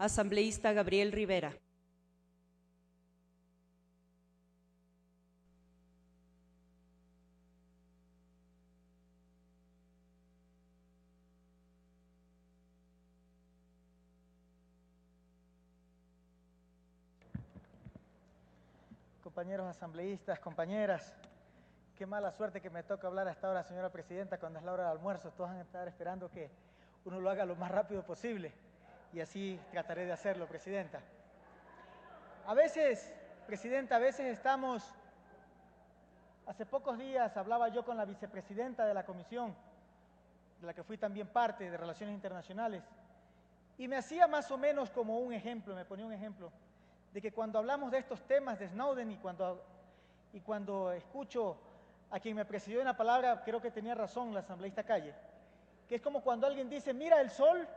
Asambleísta Gabriel Rivera. Compañeros asambleístas, compañeras, qué mala suerte que me toca hablar a esta hora, señora presidenta, cuando es la hora del almuerzo. Todos van a estar esperando que uno lo haga lo más rápido posible y así trataré de hacerlo, presidenta. A veces, presidenta, hace pocos días hablaba yo con la vicepresidenta de la comisión, de la que fui también parte, de Relaciones Internacionales, y me hacía más o menos como un ejemplo, me ponía un ejemplo, de que cuando hablamos de estos temas de Snowden y cuando escucho a quien me precedió en la palabra, creo que tenía razón la asambleísta Calle, que es como cuando alguien dice, mira el sol,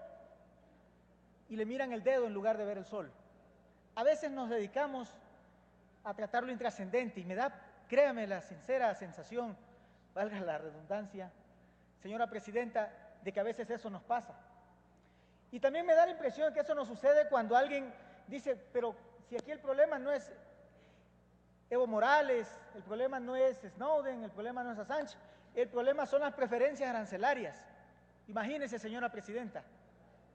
y le miran el dedo en lugar de ver el sol. A veces nos dedicamos a tratar lo intrascendente y me da, créame, la sincera sensación, valga la redundancia, señora presidenta, de que a veces eso nos pasa. Y también me da la impresión de que eso nos sucede cuando alguien dice, pero si aquí el problema no es Evo Morales, el problema no es Snowden, el problema no es Assange, el problema son las preferencias arancelarias. Imagínese, señora presidenta,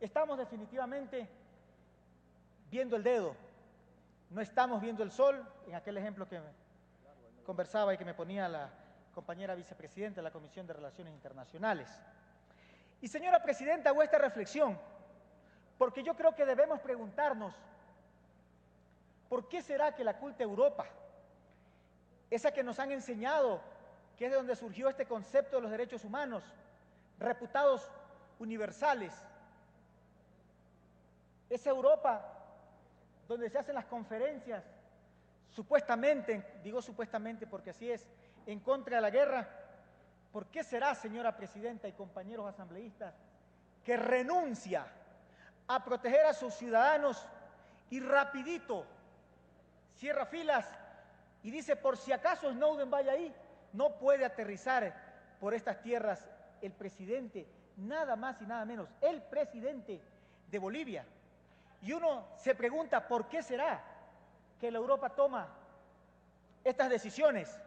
estamos definitivamente viendo el dedo, no estamos viendo el sol, en aquel ejemplo que conversaba y que me ponía la compañera vicepresidenta de la Comisión de Relaciones Internacionales. Y señora presidenta, hago esta reflexión, porque yo creo que debemos preguntarnos, ¿por qué será que la culta Europa, esa que nos han enseñado, que es de donde surgió este concepto de los derechos humanos, reputados universales, esa Europa donde se hacen las conferencias, supuestamente, digo supuestamente porque así es, en contra de la guerra, ¿por qué será, señora presidenta y compañeros asambleístas, que renuncia a proteger a sus ciudadanos y rapidito cierra filas y dice, por si acaso Snowden vaya ahí, no puede aterrizar por estas tierras el presidente, nada más y nada menos, el presidente de Bolivia? Y uno se pregunta, ¿por qué será que la Europa toma estas decisiones?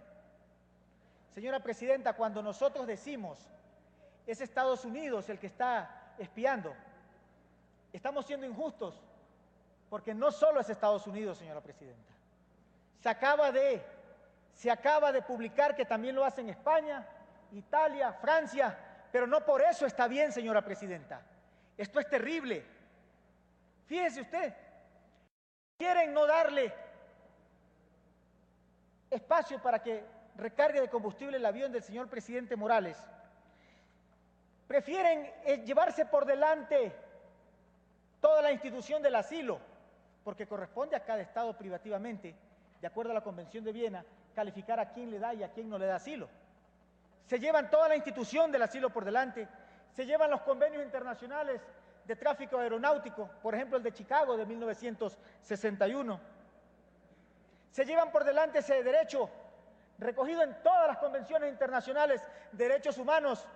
Señora presidenta, cuando nosotros decimos, es Estados Unidos el que está espiando, estamos siendo injustos, porque no solo es Estados Unidos, señora presidenta. Se acaba de publicar que también lo hacen España, Italia, Francia, pero no por eso está bien, señora presidenta. Esto es terrible. Fíjese usted, quieren no darle espacio para que recargue de combustible el avión del señor presidente Morales. Prefieren llevarse por delante toda la institución del asilo, porque corresponde a cada Estado privativamente, de acuerdo a la Convención de Viena, calificar a quién le da y a quién no le da asilo. Se llevan toda la institución del asilo por delante, se llevan los convenios internacionales de tráfico aeronáutico, por ejemplo el de Chicago de 1961. Se llevan por delante ese derecho recogido en todas las convenciones internacionales de derechos humanos,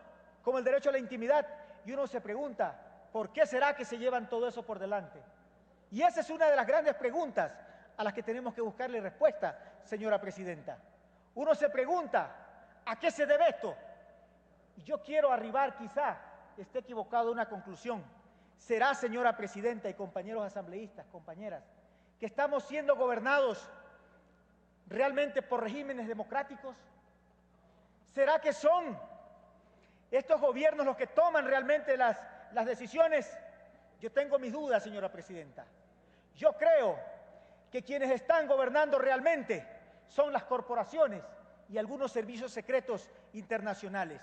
como el derecho a la intimidad, y uno se pregunta, ¿por qué será que se llevan todo eso por delante? Y esa es una de las grandes preguntas a las que tenemos que buscarle respuesta, señora presidenta. Uno se pregunta, ¿a qué se debe esto? Y yo quiero arribar, quizá esté equivocado, a una conclusión. ¿Será, señora presidenta y compañeros asambleístas, compañeras, que estamos siendo gobernados realmente por regímenes democráticos? ¿Será que son estos gobiernos los que toman realmente las decisiones? Yo tengo mis dudas, señora presidenta. Yo creo que quienes están gobernando realmente son las corporaciones y algunos servicios secretos internacionales.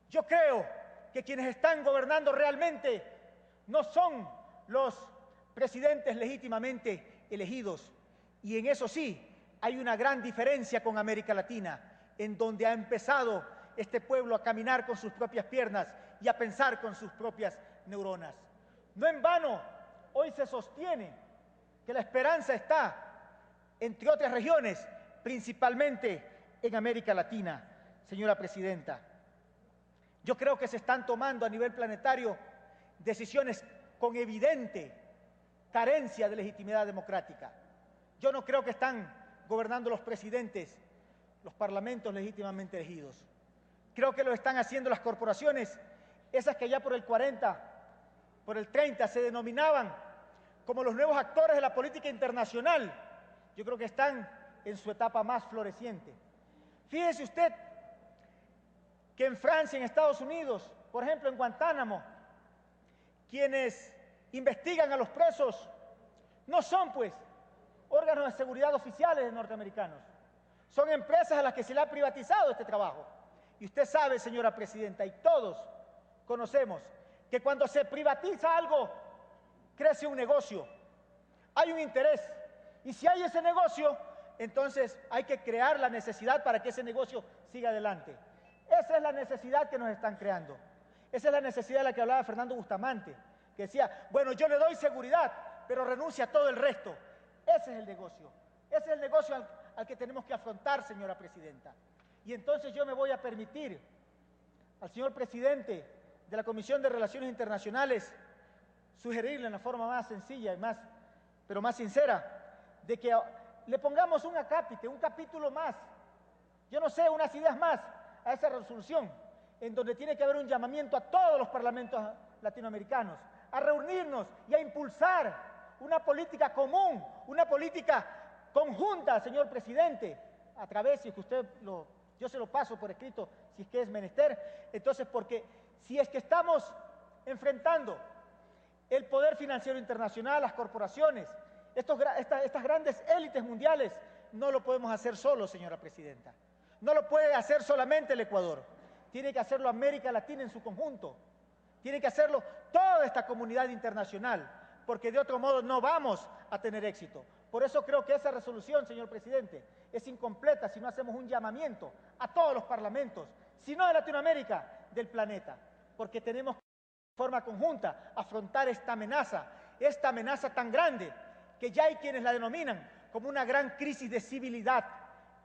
Yo creo que quienes están gobernando realmente no son los presidentes legítimamente elegidos. Y en eso sí, hay una gran diferencia con América Latina, en donde ha empezado este pueblo a caminar con sus propias piernas y a pensar con sus propias neuronas. No en vano, hoy se sostiene que la esperanza está, entre otras regiones, principalmente en América Latina, señora presidenta. Yo creo que se están tomando a nivel planetario decisiones con evidente carencia de legitimidad democrática. Yo no creo que están gobernando los presidentes, los parlamentos legítimamente elegidos. Creo que lo están haciendo las corporaciones, esas que ya por el 40, por el 30 se denominaban como los nuevos actores de la política internacional. Yo creo que están en su etapa más floreciente. Fíjese usted que en Francia, en Estados Unidos, por ejemplo en Guantánamo, quienes investigan a los presos no son pues órganos de seguridad oficiales de norteamericanos, son empresas a las que se le ha privatizado este trabajo. Y usted sabe, señora presidenta, y todos conocemos que cuando se privatiza algo, crece un negocio, hay un interés, y si hay ese negocio, entonces hay que crear la necesidad para que ese negocio siga adelante. Esa es la necesidad que nos están creando. Esa es la necesidad de la que hablaba Fernando Bustamante, que decía, bueno, yo le doy seguridad, pero renuncia a todo el resto. Ese es el negocio. Ese es el negocio al que tenemos que afrontar, señora presidenta. Y entonces yo me voy a permitir al señor presidente de la Comisión de Relaciones Internacionales sugerirle en la forma más sencilla y pero más sincera, de que le pongamos un acápite, un capítulo más, yo no sé, unas ideas más a esa resolución, en donde tiene que haber un llamamiento a todos los parlamentos latinoamericanos a reunirnos y a impulsar una política común, una política conjunta, señor presidente, a través, si es que yo se lo paso por escrito, si es que es menester, entonces porque si es que estamos enfrentando el poder financiero internacional, las corporaciones, estas grandes élites mundiales, no lo podemos hacer solos, señora presidenta. No lo puede hacer solamente el Ecuador. Tiene que hacerlo América Latina en su conjunto. Tiene que hacerlo toda esta comunidad internacional, porque de otro modo no vamos a tener éxito. Por eso creo que esa resolución, señor presidente, es incompleta si no hacemos un llamamiento a todos los parlamentos, si no de Latinoamérica, del planeta, porque tenemos que de forma conjunta afrontar esta amenaza tan grande, que ya hay quienes la denominan como una gran crisis de civilidad,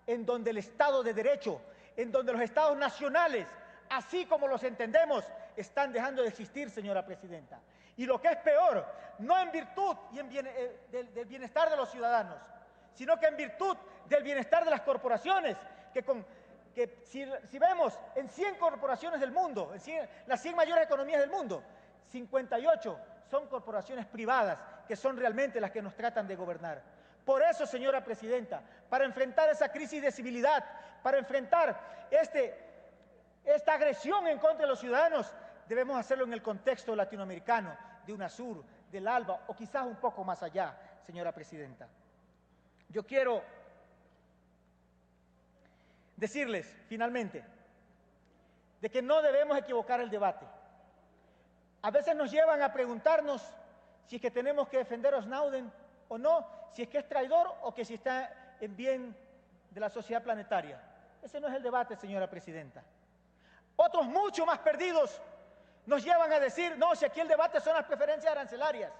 en donde el Estado de Derecho, en donde los Estados nacionales, así como los entendemos, están dejando de existir, señora presidenta. Y lo que es peor, no en virtud del bienestar de los ciudadanos, sino que en virtud del bienestar de las corporaciones, que si vemos en 100 corporaciones del mundo, las 100 mayores economías del mundo, 58 son corporaciones privadas, que son realmente las que nos tratan de gobernar. Por eso, señora presidenta, para enfrentar esa crisis de civilidad, para enfrentar esta agresión en contra de los ciudadanos, debemos hacerlo en el contexto latinoamericano, de UNASUR, del ALBA, o quizás un poco más allá, señora presidenta. Yo quiero decirles, finalmente, de que no debemos equivocar el debate. A veces nos llevan a preguntarnos si es que tenemos que defender a Snowden o no, si es que es traidor o que si está en bien de la sociedad planetaria. Ese no es el debate, señora presidenta. Otros mucho más perdidos nos llevan a decir, no, si aquí el debate son las preferencias arancelarias.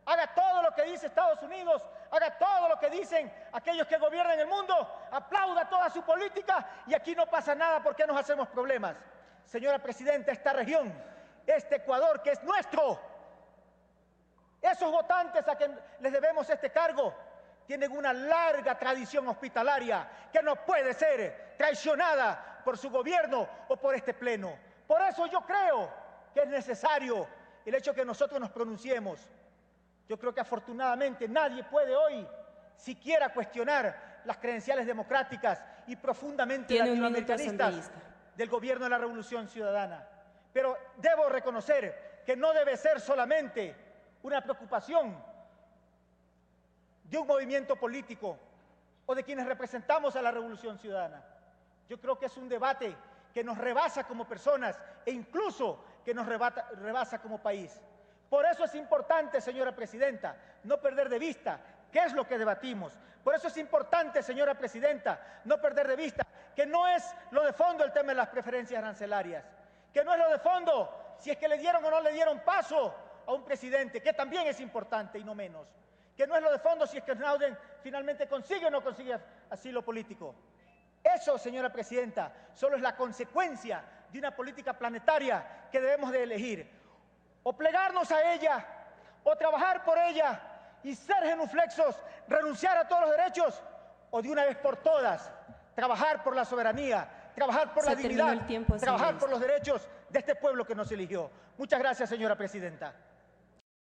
Haga todo lo que dice Estados Unidos, haga todo lo que dicen aquellos que gobiernan el mundo, aplauda toda su política y aquí no pasa nada porque nos hacemos problemas. Señora presidenta, esta región, este Ecuador que es nuestro, esos votantes a quienes les debemos este cargo, tienen una larga tradición hospitalaria que no puede ser traicionada por su gobierno o por este pleno. Por eso yo creo que es necesario el hecho que nosotros nos pronunciemos. Yo creo que afortunadamente nadie puede hoy siquiera cuestionar las credenciales democráticas y profundamente latinoamericanistas del gobierno de la Revolución Ciudadana. Pero debo reconocer que no debe ser solamente una preocupación de un movimiento político o de quienes representamos a la Revolución Ciudadana. Yo creo que es un debate que nos rebasa como personas e incluso que nos rebasa como país. Por eso es importante, señora presidenta, no perder de vista qué es lo que debatimos. Por eso es importante, señora presidenta, no perder de vista que no es lo de fondo el tema de las preferencias arancelarias, que no es lo de fondo si es que le dieron o no le dieron paso a un presidente, que también es importante y no menos, que no es lo de fondo si es que Snowden finalmente consigue o no consigue asilo político. Eso, señora presidenta, solo es la consecuencia de una política planetaria que debemos de elegir. O plegarnos a ella, o trabajar por ella, y ser genuflexos, renunciar a todos los derechos, o de una vez por todas trabajar por la soberanía, trabajar por la dignidad, trabajar por los derechos de este pueblo que nos eligió. Muchas gracias, señora presidenta.